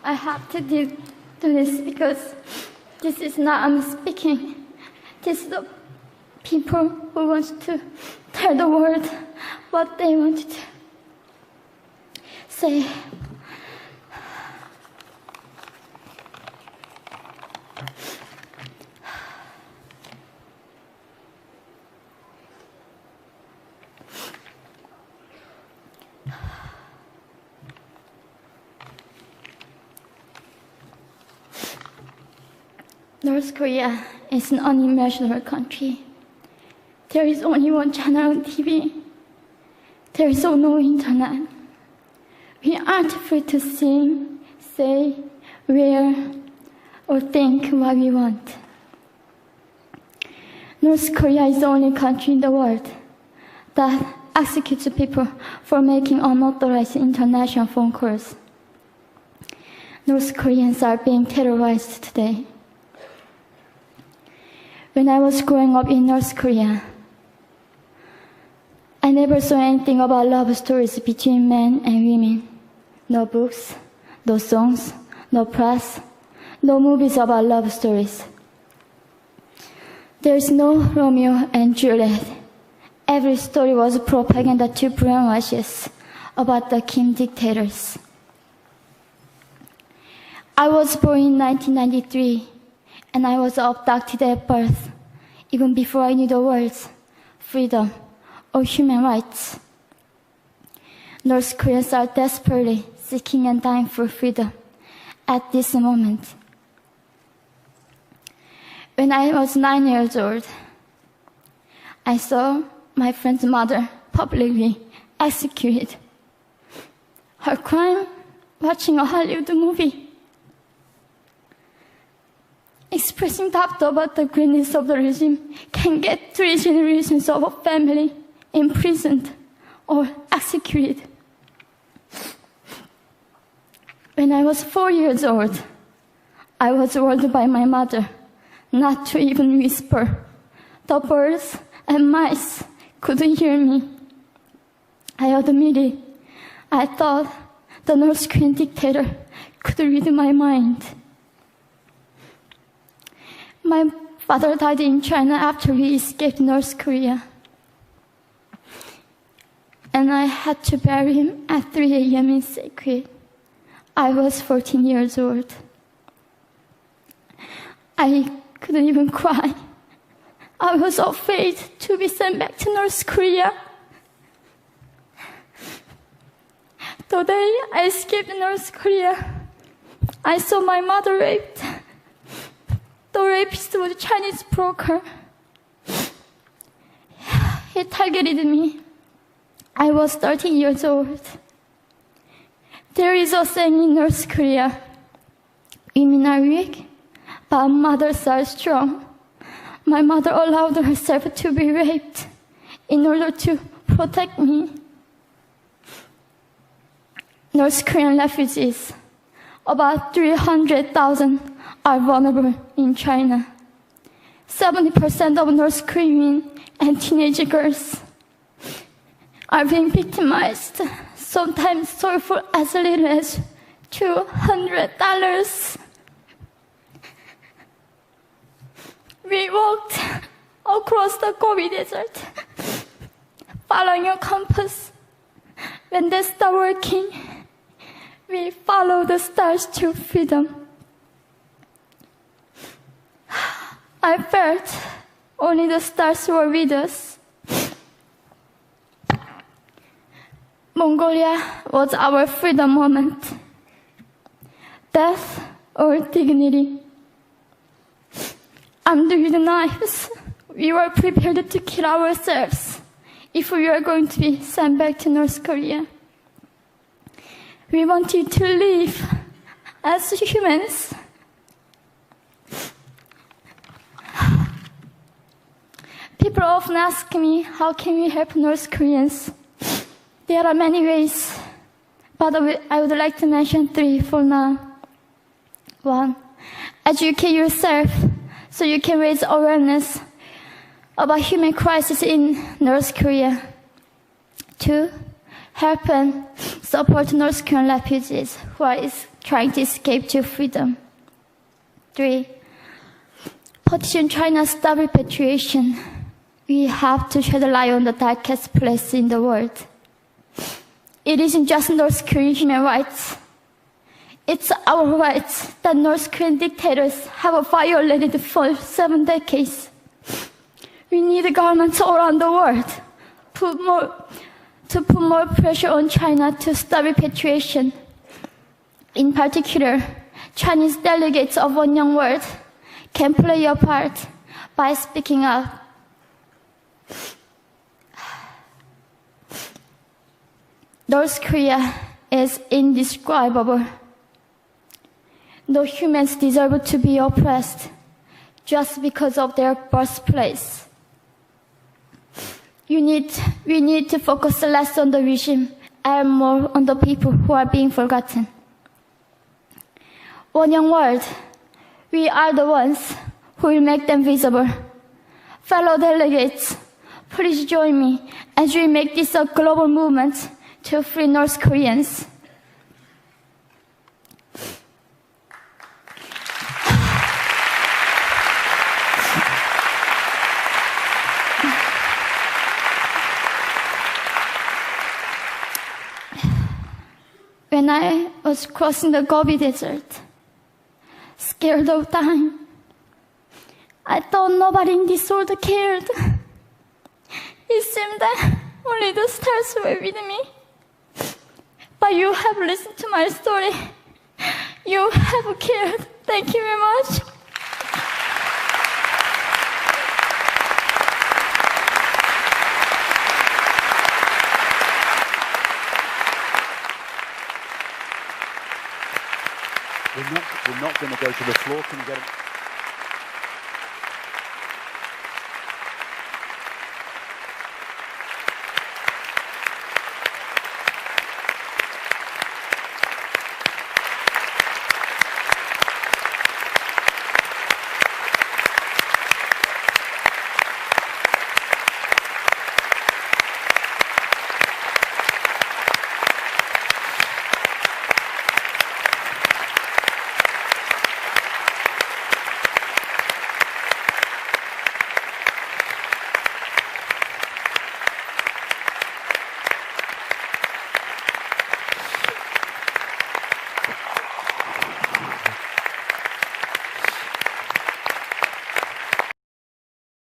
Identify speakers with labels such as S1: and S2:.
S1: I have to do this because this is not I'm speaking. This is the people who want to tell the world what they want to say. North Korea is an unimaginable country. There is only one channel on TV. There is no internet. We aren't free to sing, say, wear, or think what we want. North Korea is the only country in the world that executes people for making unauthorized international phone calls. North Koreans are being terrorized today. When I was growing up in North Korea, I never saw anything about love stories between men and women. No books, no songs, no press, no movies about love stories. There is no Romeo and Juliet. Every story was propaganda to brainwash us about the Kim dictators. I was born in 1993. And I was abducted at birth, even before I knew the words freedom or human rights. North Koreans are desperately seeking and dying for freedom at this moment. When I was 9 years old, I saw my friend's mother publicly executed. Her crime? Watching a Hollywood movie. Expressing doubt about the greatness of the regime can get 3 generations of a family imprisoned or executed. When I was 4 years old, I was warned by my mother not to even whisper. The birds and mice couldn't hear me. I admitted I thought the North Korean dictator could read my mind. My father died in China after he escaped North Korea. And I had to bury him at 3 a.m. in secret. I was 14 years old. I couldn't even cry. I was afraid to be sent back to North Korea. The day I escaped North Korea, I saw my mother raped. The rapist was a Chinese broker. He targeted me. I was 13 years old. There is a saying in North Korea, women are weak, but mothers are strong. My mother allowed herself to be raped in order to protect me. North Korean refugees, about 300,000, are vulnerable in China. 70% of North Korean and teenage girls are being victimized, sometimes sold for as little as $200. We walked across the Gobi Desert, following a compass. When they stopped working, we followed the stars to freedom. I felt only the stars were with us. Mongolia was our freedom moment. Death or dignity. Armed with knives, we were prepared to kill ourselves if we were going to be sent back to North Korea. We wanted to live as humans. People often ask me, how can we help North Koreans? There are many ways, but I would like to mention 3 for now. 1, educate yourself so you can raise awareness about human crisis in North Korea. 2, help and Support North Korean refugees who are trying to escape to freedom. 3. Petition China stop repatriation. We have to shed light on the darkest place in the world. It isn't just North Korean human rights. It's our rights that North Korean dictators have violated for 7 decades. We need governments all around the world to put more pressure on China to stop repatriation. In particular, Chinese delegates of One Young World can play a part by speaking up. North Korea is indescribable. No humans deserve to be oppressed just because of their birthplace. We need to focus less on the regime and more on the people who are being forgotten. One Young World, we are the ones who will make them visible. Fellow delegates, please join me as we make this a global movement to free North Koreans. When I was crossing the Gobi Desert, scared of dying, I thought nobody in this world cared. It seemed that only the stars were with me. But you have listened to my story. You have cared. Thank you very much.
S2: We're not going to go to the floor. Can you get it?